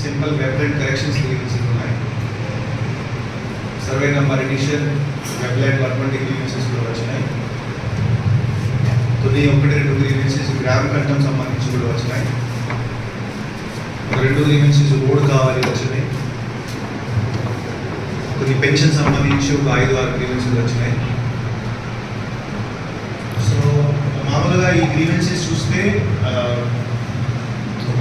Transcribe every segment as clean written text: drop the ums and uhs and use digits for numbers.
Simple వెబ్లైన్ corrections grievances ఉన్నాయి. Survey number edition వెబ్లైన్ 120 grievances కూడా వచ్చినాయి. తుది 1-2 గ్రీవెన్సెస్ గ్రామ్ కంటం సంబంధించి కూడా వచ్చినాయి. 2 గ్రీవెన్సెస్ రోడ్ కావాలి వచ్చినాయి. కొన్ని పెన్షన్ సంబంధించి ఒక 5-6 గ్రీవెన్సెస్ వచ్చినాయి. సో మామూలుగా ఈ గ్రీవెన్సెస్ చూస్తే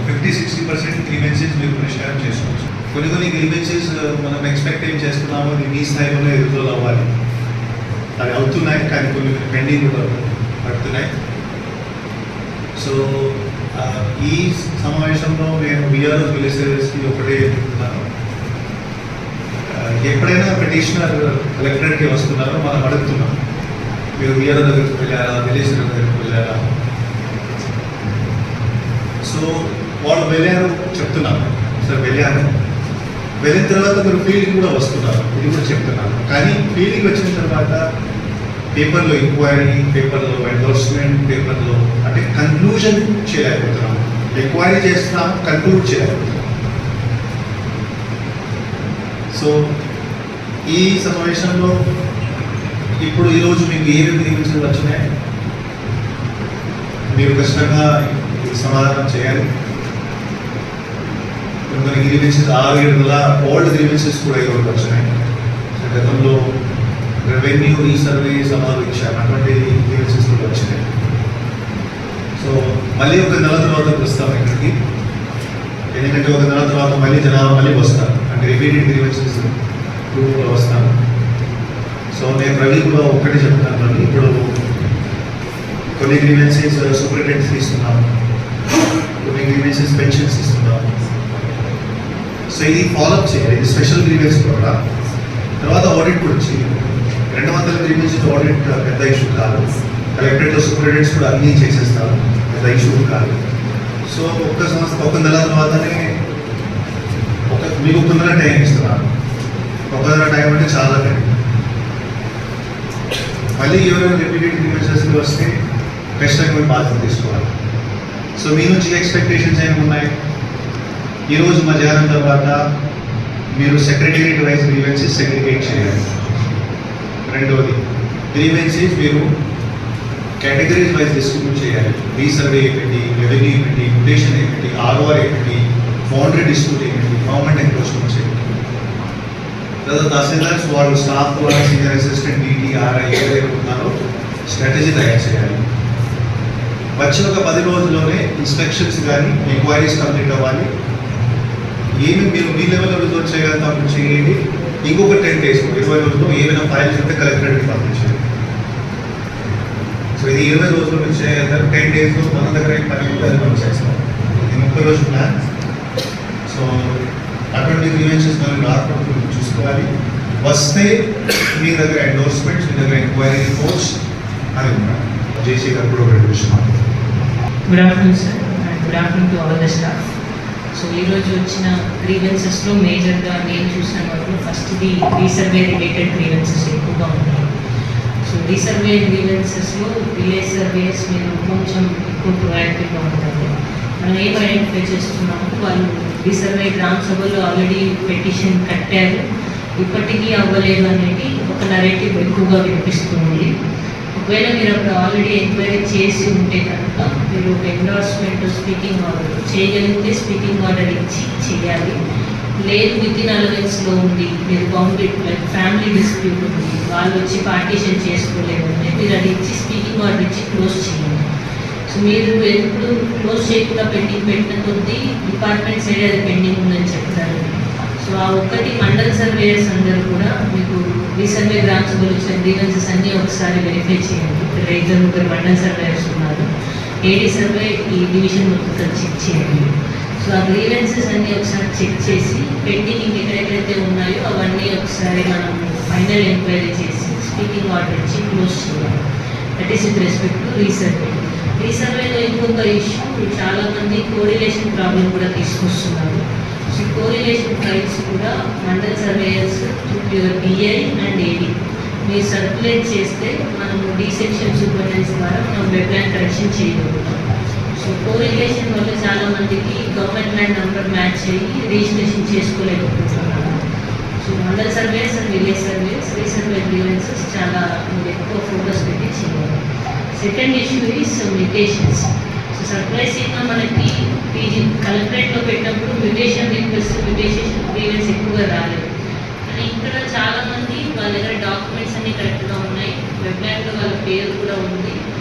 50-60% గ్రీవెన్సెస్ మీరు పరిష్కారం చేసుకోవచ్చు. కొన్ని గ్రీవెన్సెస్ మనం ఎక్స్పెక్ట్ ఏం చేస్తున్నామో అది మీ స్థాయిలోనే ఎదుగుదల అవ్వాలి, అవి అవుతున్నాయి. కానీ కొన్ని పెండింగ్ కూడా పడుతున్నాయి. సో ఈ సమావేశంలో నేను విఆర్ఓ విలేజ్ సర్వీస్కి ఒకటే చెప్తున్నాను, ఎప్పుడైనా పిటిషనర్ కలెక్టరేట్కి వస్తున్నారో మనం అడుగుతున్నాం, మీరు విఆర్ఓ దగ్గరికి వెళ్ళారా, విలేజ్ దగ్గరికి వెళ్ళారా? సో వాళ్ళు వెళ్ళారు చెప్తున్నారు, సార్ వెళ్ళాను. వెళ్ళిన తర్వాత మీరు ఫీల్డింగ్ కూడా వస్తున్నారు, ఇది కూడా చెప్తున్నాను. కానీ ఫీల్డింగ్ వచ్చిన తర్వాత పేపర్లో ఎంక్వైరీ, పేపర్లో ఎండోర్స్మెంట్, పేపర్లో అంటే కన్క్లూజన్ చేయలేకపోతున్నాం. ఎంక్వైరీ చేస్తున్నాం, కన్క్లూడ్ చేయలేకపోతున్నాం. సో ఈ సమావేశంలో ఇప్పుడు ఈరోజు మీకు ఏమేమి గ్రీవెన్సెస్ వచ్చినాయి మీరు ఖచ్చితంగా సమాధానం చేయాలి. కొన్ని గ్రీవెన్సెస్ 6-7 ఓల్డ్ గ్రీవెన్సెస్ కూడా ఈరోజు వచ్చినాయి. గతంలో రెవెన్యూ రీసర్వే సమావేశాలు అటువంటి గ్రీవెన్సెస్ కూడా వచ్చినాయి. సో మళ్ళీ ఒక నెల తర్వాత వస్తాం ఇక్కడికి, ఎందుకంటే ఒక నెల తర్వాత మళ్ళీ జనాలు మళ్ళీ వస్తారు, అంటే రిపీటెడ్ గ్రీవెన్సెస్ కూడా వస్తాను. సో నేను రవి కూడా ఒక్కటే చెప్తున్నాను, ఇప్పుడు కొన్ని గ్రీవెన్సెస్ సూపరింటెండెంట్స్ ఇస్తున్నాము, కొన్ని గ్రీవెన్సెస్ పెన్షన్స్ ఇస్తున్నాము. సో ఇది ఫాలోఅప్ చేయాలి. ఇది స్పెషల్ గ్రీవెన్స్ కూడా. తర్వాత ఆడిట్ కూడా చేయాలి. 200 గ్రీవెన్సెస్ ఆడిట్ పెద్ద ఇష్యూ కాదు. కలెక్టరేట్లో సూపరింటెండెంట్స్ కూడా అన్నీ చేసేస్తారు, పెద్ద ఇష్యూ కాదు. సో ఒక నెల తర్వాతనే మీకు 1 నెల టైం ఇస్తున్నారు. 1 నెల టైం అంటే చాలా టైం. మళ్ళీ ఎవరైనా రిపీటెడ్ గ్రీవెన్సెస్కి వస్తే ఖచ్చితంగా మీరు బాధ్యత తీసుకోవాలి. సో మీ నుంచి ఎక్స్పెక్టేషన్స్ ఏమి ఉన్నాయి? ఈరోజు మధ్యాహ్నం తర్వాత మీరు సెక్రటేరియట్ వైజ్ గ్రీవెన్సెస్ సెగ్రిగేట్ చేయాలి. రెండవది గ్రీవెన్సెస్ మీరు కేటగిరీస్ వైజ్ డిస్ట్రిబ్యూట్ చేయాలి. రీసర్వే ఏమిటి, రెవెన్యూ ఏమిటి, మ్యుటేషన్ ఏమిటి, ఆర్ఓఆర్ ఏమిటి, బౌండరీ డిస్ప్యూట్ ఏమిటి, గవర్నమెంట్ ఎంక్రోచ్మెంట్స్ ఏమిటి. తర్వాత తహసీల్దార్స్ వాళ్ళు స్టాఫ్ ద్వారా సీనియర్ అసిస్టెంట్ డీటీ ఆర్ఐ ఏదైతే ఉన్నారో స్ట్రాటజీ తయారు చేయాలి. వచ్చే ఒక 10 రోజుల్లోనే ఇన్స్పెక్షన్స్ కానీ ఎంక్వైరీస్ కంప్లీట్ అవ్వాలి. ఏమి మీరు మీ లెవెల్లో రిజోల్వ్ చేయగలుగుతా అప్పుడు చేయండి. ఇంకొక 10 days 20 రోజుల్లో ఏమైనా ఫైల్స్ ఉంటే కలెక్టరేట్కి పంపించాలి. సో ఇది 20 రోజుల నుంచి చేయగలుగుతారు. 10 days మన దగ్గర పని ఉంటుంది, మనం చేస్తాం. ఇది 30 రోజుల ప్లాన్. సో అటువంటి గ్రీవెన్సెస్ మనం రాకుండా చూసుకోవాలి. వస్తే మీ దగ్గర ఎండోర్స్మెంట్స్, మీ దగ్గర ఎంక్వైరీ రిపోర్ట్స్ అని ఉన్నాయి. జేసీ గారు కూడా ఒక విషయం. Good afternoon sir, good afternoon to all the staff. So ఈరోజు వచ్చిన గ్రీవెన్సెస్లో మేజర్గా నేను చూసిన వరకు ఫస్ట్ది రీసర్వే రిలేటెడ్ గ్రీవెన్సెస్ ఎక్కువగా ఉన్నాయి. సో రీసర్వే గ్రీవెన్సెస్లో విలేజ్ సర్వేస్ మీరు కొంచెం ఎక్కువ ప్రొయాక్టివ్గా ఉంటారు. మనం ఏం ఐడెంటిఫై చేస్తున్నాము, వాళ్ళు రీసర్వే గ్రామ సభలో ఆల్రెడీ పెటిషన్ కట్టారు, ఇప్పటికీ అవ్వలేదు అనేది ఒక నరేటివ్ ఎక్కువగా వినిపిస్తుంది. ఒకవేళ మీరు అప్పుడు ఆల్రెడీ ఎంక్వైరీ చేసి ఉంటే కనుక మీరు ఒక ఎండార్స్మెంట్ స్పీకింగ్ ఆర్డర్ చేయగలిగితే స్పీకింగ్ ఆర్డర్ ఇచ్చి చేయాలి. లేదు వితిన్ అలవెన్స్లో ఉంది, మీరు బౌండరీ లైక్ ఫ్యామిలీ డిస్ప్యూట్ ఉంది, వాళ్ళు వచ్చి పార్టీషన్ చేసుకోలేదు అంటే మీరు అది ఇచ్చి స్పీకింగ్ ఆర్డర్ ఇచ్చి క్లోజ్ చేయండి. సో మీరు ఎప్పుడు క్లోజ్ చేయకుండా పెండింగ్ పెట్టిన కొద్దీ డిపార్ట్మెంట్ సైడ్ అది పెండింగ్ ఉందని చెప్తారు. సో ఆ ఒక్కటి మండల సర్వేయర్స్ అందరూ కూడా మీకు రీసర్వే గ్రామ సభలు వచ్చిన గ్రీవెన్సెస్ అన్నీ ఒకసారి వెరిఫై చేయండి. ఇక్కడ 2 మండల సర్వేయర్స్ ఉన్నారు, ఏడీ సర్వే ఈ డివిజన్ మొత్తం చెక్ చేయండి. సో ఆ గ్రీవెన్సెస్ అన్నీ ఒకసారి చెక్ చేసి పెండింగ్ ఎక్కడెక్కడైతే ఉన్నాయో అవన్నీ ఒకసారి మనం ఫైనల్ ఎంక్వైరీ చేసి స్పీకింగ్ ఆర్డర్ ఇచ్చి క్లోజ్ చేయాలి. That is with respect to resurvey. రీసర్వేలో ఇంకొక ఇష్యూ, చాలామంది కోరిలేషన్ ప్రాబ్లం కూడా తీసుకొస్తున్నారు. సో కోరిలేషన్ ఫైల్స్ కూడా mandal surveyors your BI and AD మీరు సర్క్యులేట్ చేస్తే మనము డీ సెక్షన్ సూపర్వైజర్స్ ద్వారా మనం వెబ్లైన్ కరెక్షన్ చేయగలుగుతాం. సో కోరిలేషన్ వల్ల చాలా మందికి గవర్నమెంట్ ల్యాండ్ నెంబర్ మ్యాచ్ అయ్యి రిజిస్ట్రేషన్ చేసుకోలేకపోతున్నారు. So mandal surveys and village surveys, resurvey grievances చాలా ఎక్కువ ఫోకస్ పెట్టి చేయాలి. Second issue is mutations. So సర్ప్రైజింగ్గా మనకి పీజీ కలెక్టరేట్లో పెట్టినప్పుడు మ్యూటేషన్ రిక్వెస్ట్, మ్యూటేషన్ గ్రీవెన్స్ ఎక్కువగా రాలేదు. కానీ ఇక్కడ చాలామంది వాళ్ళ దగ్గర డాక్యుమెంట్స్ అన్నీ కరెక్ట్గా ఉన్నాయి, వెబ్లైన్లో వాళ్ళ పేరు కూడా ఉంది,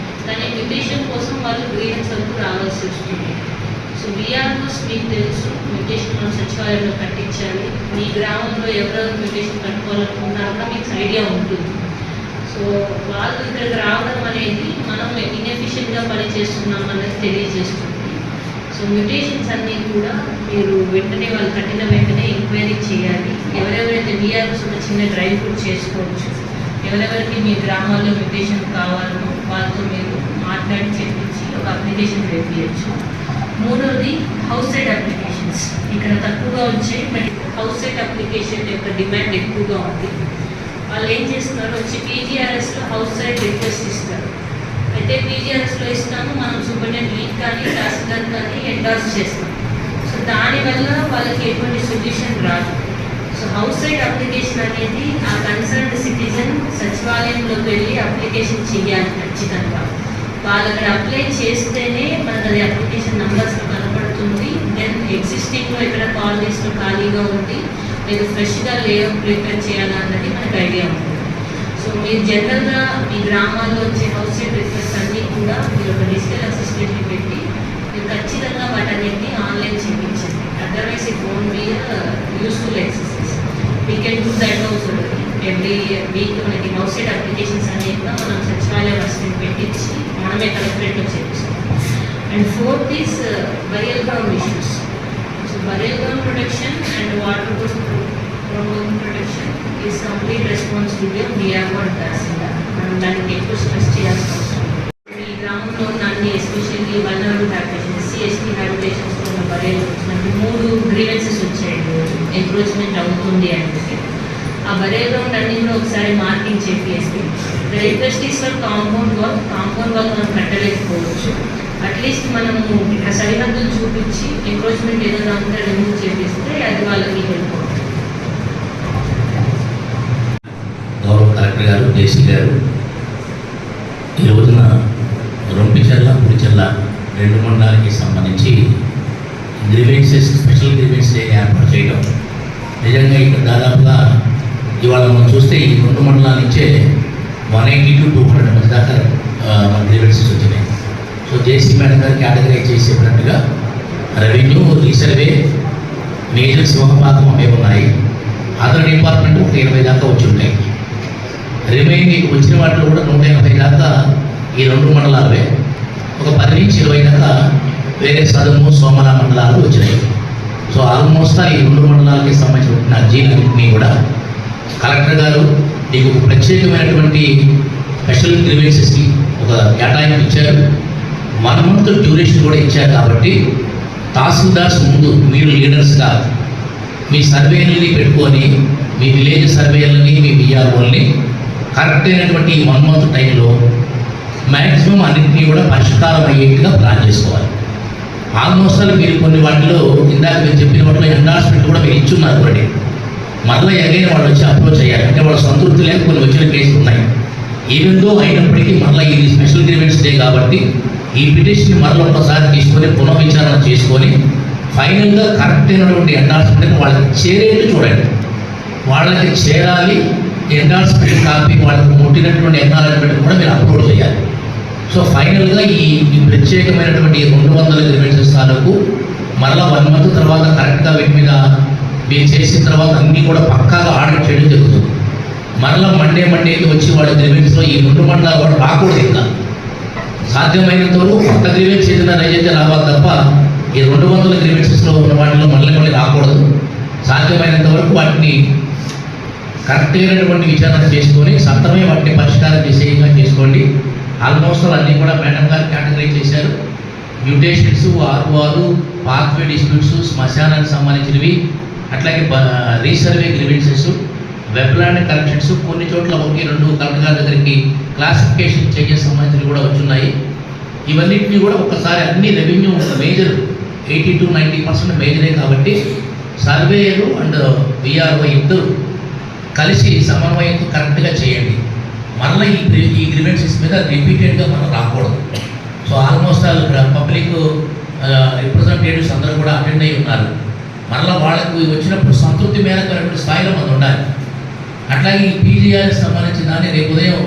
కానీ మ్యూటేషన్ కోసం వాళ్ళు గ్రీవెన్స్ వరకు రావాల్సి వస్తుంది. సో వీఆర్ఓస్ మీకు తెలుసు మ్యూటేషన్ మనం సచివాలయంలో కట్టించాలి. మీ గ్రామంలో ఎవరెవరు మ్యూటేషన్ కట్టుకోవాలనుకున్నారో కూడా మీకు ఐడియా ఉంటుంది. సో వాళ్ళు ఇక్కడికి రావడం అనేది మనం ఇన్ఎఫిషియెంట్గా పని చేస్తున్నాం అనేది తెలియజేస్తుంది. సో మ్యూటేషన్స్ అన్నీ కూడా మీరు వెంటనే వాళ్ళు కట్టిన వెంటనే ఎంక్వైరీ చేయాలి. ఎవరెవరైతే వీఆర్ఓస్ ఒక చిన్న డ్రైవ్ కూడా చేసుకోవచ్చు. ఎవరెవరికి మీ గ్రామాల్లో మ్యూటేషన్ కావాలో వాళ్ళతో మీరు మాట్లాడి చెప్పించి ఒక అప్లికేషన్ వేయచ్చు. మూడవది హౌస్ సైడ్ అప్లికేషన్స్. ఇక్కడ తక్కువగా వచ్చాయి, బట్ హౌస్ సైడ్ అప్లికేషన్ యొక్క డిమాండ్ ఎక్కువగా ఉంది. వాళ్ళు ఏం చేస్తున్నారు, వచ్చి పీజీఆర్ఎస్లో హౌస్ సైడ్ రిక్వెస్ట్ ఇస్తారు. అయితే పీజీఆర్ఎస్లో ఇస్తాము, మనం సూపరింటెండెంట్ కానీ తహసీల్దార్ కానీ ఎండార్స్ చేస్తాం. సో దానివల్ల వాళ్ళకి ఎటువంటి సొల్యూషన్ రాదు. సో హౌస్ సైడ్ అప్లికేషన్ అనేది ఆ కన్సర్న్డ్ సిటిజన్ సచివాలయంలోకి వెళ్ళి అప్లికేషన్ చేయాలి ఖచ్చితంగా. వాళ్ళు అక్కడ అప్లై చేస్తేనే మనకు అది అప్లికేషన్ నెంబర్స్లో కనపడుతుంది. దెన్ ఎగ్జిస్టింగ్లో ఎక్కడ కాలనీస్లో ఖాళీగా ఉంది లేదు ఫ్రెష్గా లేఅవుట్ ప్రిపేర్ చేయాలన్నది మనకు ఐడియా ఉంటుంది. సో మీరు జనరల్గా మీ గ్రామాల్లో వచ్చే హౌస్ సైడ్ రిక్వెస్ట్ అన్నీ కూడా మీరు ఒక డిజిటల్ అసిస్టెంట్ని పెట్టి మీరు ఖచ్చితంగా వాటన్నిటిని ఆన్లైన్ చేయించండి. Otherwise it won't be useful exercise. We can do that also. Every week మనకి హౌస్ సైడ్ అప్లికేషన్స్ అనేవి కూడా మనం సచివాలయ అసిస్టెంట్ పెట్టించి మనమే కలెక్టరేట్లో చేపిస్తాం. And fourth is burial ground issues. So burial ground protection and water protection is complete responsibility of VRO and tahsildar. మనం దానికి ఎక్కువ స్ట్రెస్ చేయాల్సిన అవసరం. ఈ గ్రామంలో ఉన్న అన్ని ఎస్పెషల్లీ వల్నరబుల్ హ్యాబిటేషన్, ఎస్సీ హ్యాబిటేషన్స్లో ఉన్న బరియల్ మనకి 3 గ్రీవెన్సెస్ వచ్చాయి. ఎంక్రోచ్మెంట్ అవుతుంది అంటే ఆ బరియల్ గ్రౌండ్ అన్ని కూడా ఒకసారి మార్కింగ్ చేసి the request is for compound wall మనం కట్టలేకపోవచ్చు. అట్లీస్ట్ మనము ఇక్కడ సరిహద్దులు చూపించి ఎంక్రోచ్మెంట్ ఏదో దాంట్లో రిమూవ్ చేపిస్తే అది వాళ్ళకి హెల్ప్ అవుతుంది. గౌరవ కలెక్టర్ గారు, జేసీ గారు, ఈ రోజున రొంపిచెర్ల, పుడిచెర్ల 2 మండలాలకి సంబంధించి గ్రీవెన్సెస్, స్పెషల్ గ్రీవెన్స్ డే ఏర్పాటు చేయడం నిజంగా ఇక్కడ దాదాపుగా ఇవాళ మనం చూస్తే ఈ 2 మండలాల నుంచే 180 to 200 మంది దాకా మన గ్రీవెన్సెస్ వచ్చినాయి. సో జేసీ మేడం గారు కేటగరైజ్ చేసి చెప్పినట్టుగా రెవెన్యూ, రీసర్వే, మేజర్ సింహపాతం అవి ఉన్నాయి. అదర్ డిపార్ట్మెంట్ ఒక 20 దాకా వచ్చి ఉంటాయి. రిమైనింగ్ వచ్చిన వాటిలో కూడా 180 దాకా ఈ 2 మండలాలవే. ఒక 10 నుంచి 20 దాకా వేరే సదుము, సోమల మండలాలు వచ్చినాయి. సో ఆల్మోస్ట్ ఈ 2 మండలాలకి సంబంధించిన అర్జీలన్నింటినీ కూడా కలెక్టర్ గారు మీకు ఒక ప్రత్యేకమైనటువంటి స్పెషల్ గ్రీవెన్సెస్కి ఒక కేటాయింపు ఇచ్చారు. 1 month డ్యూరేషన్ కూడా ఇచ్చారు. కాబట్టి తహసీల్దార్స్ ముందు మీరు లీడర్స్గా మీ సర్వేలని పెట్టుకొని మీ విలేజ్ సర్వేలని, మీ విఆర్ఓల్ని కరెక్ట్ అయినటువంటి ఈ 1 month టైంలో మ్యాక్సిమం అన్నింటినీ కూడా పరిష్కారం అయ్యేట్టుగా ప్లాన్ చేసుకోవాలి. ఆల్మోస్ట్ మీరు కొన్ని వాటిలో ఇందాక మీరు చెప్పిన వాటిలో ఎండార్స్మెంట్ కూడా మీరు ఇచ్చున్నారు ఆల్రెడీ. మళ్ళీ అగైన్ వాళ్ళు వచ్చి అప్రోచ్ అయ్యారు. అంటే వాళ్ళ సంతృప్తి లేక కొన్ని వచ్చిన కేసులు ఉన్నాయి. ఈవెందో అయినప్పటికీ మళ్ళీ ఇది స్పెషల్ గ్రీవెన్స్ డే కాబట్టి ఈ పిటిషన్ మరలా ఒకసారి తీసుకొని పునఃవిచారణ చేసుకొని ఫైనల్గా కరెక్ట్ అయినటువంటి ఎండార్స్మెంట్ వాళ్ళకి చేరేట్టు చూడండి. వాళ్ళకి చేరాలి. ఎండార్స్మెంట్ కాపీ వాళ్ళకి ముట్టినటువంటి ఎక్నాలజ్మెంట్ కూడా మీరు అప్లోడ్ చేయాలి. సో ఫైనల్గా ఈ ప్రత్యేకమైనటువంటి 200 గ్రీవెన్సెస్ తాలూకు మరలా 1 month తర్వాత కరెక్ట్గా వీటి మీద మీరు చేసిన తర్వాత అన్నీ కూడా పక్కాగా ఆడిట్ చేయడం జరుగుతుంది. మరలా మండేకి వచ్చి వాళ్ళ గ్రీవెన్స్లో ఈ 2 మండలాలు కూడా రాకూడదు. ఇంకా సాధ్యమైనంత వరకు కొత్త గ్రీవెన్స్ ఏదైనా రైజ్ అయితే రావాలి తప్ప ఈ 200 గ్రీవెన్సెస్లో ఉన్న వాటిలో మళ్ళీ రాకూడదు. సాధ్యమైనంత వరకు వాటిని కరెక్ట్ అయినటువంటి విచారణ చేసుకొని సత్తమే వాటిని పరిష్కారం చేసేగా చేసుకోండి. ఆల్మోస్ట్ అన్నీ కూడా మేడం గారు కేటగరైజ్ చేశారు. మ్యూటేషన్స్, ఆర్ఓఆర్, పాత్వే డిస్ప్యూట్స్, శ్మశానానికి సంబంధించినవి, అట్లాగే రీసర్వే గ్రీవెన్సెస్, వెబ్లాండ్ కరెక్షన్స్, కొన్ని చోట్ల 1-2 కలెక్టర్ గారి దగ్గరికి క్లాసిఫికేషన్ చేంజెస్ సంబంధించినవి కూడా వచ్చున్నాయి. ఇవన్నిటిని కూడా ఒకసారి అన్ని రెవెన్యూ మేజర్ 80-90% మేజరే కాబట్టి సర్వేయరు అండ్ విఆర్ఓ ఇద్దరు కలిసి సమన్వయంతో కరెక్ట్గా చేయండి. మళ్ళీ ఈ గ్రీవెన్సెస్ మీద రిపీటెడ్గా మనం రాకూడదు. సో ఆల్మోస్ట్ ఆల్ ఇక్కడ పబ్లిక్ రిప్రజెంటేటివ్స్ అందరూ కూడా అటెండ్ అయ్యి ఉన్నారు. మళ్ళీ వాళ్ళకు వచ్చినప్పుడు సంతృప్తి మేరకు స్థాయిలో మనం ఉండాలి. అట్లాగే ఈ పీజీఆర్ఎస్ సంబంధించిన దాన్ని రేపు ఉదయం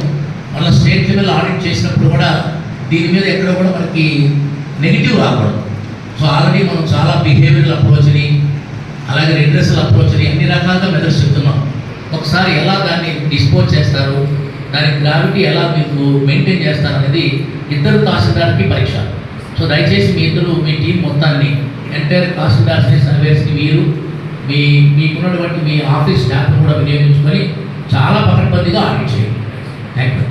మళ్ళీ స్టేట్ లెవెల్ ఆడిట్ చేసినప్పుడు కూడా దీని మీద ఎక్కడ కూడా మనకి నెగిటివ్ రాకూడదు. సో ఆల్రెడీ మనం చాలా బిహేవియరల్ అప్రోచ్ని అలాగే రిడ్రెసల్ అప్రోచ్ని అన్ని రకాలుగా మెథడ్స్ చెప్తున్నాం. ఒకసారి ఎలా దాన్ని డిస్పోజ్ చేస్తారు, దాని గ్రావిటీ ఎలా మీకు మెయింటైన్ చేస్తారు అనేది ఇద్దరు తహసీల్దార్కి పరీక్ష. సో దయచేసి మీ ఇద్దరు మీ టీం మొత్తాన్ని ఎంటైర్ తహసీల్దార్స్ని సర్వేస్ని మీరు మీకున్నటువంటి మీ ఆఫీస్ స్టాఫ్ను కూడా వినియోగించుకొని చాలా పకడ్బందీగా ఆడిట్ చేయండి. Thank you.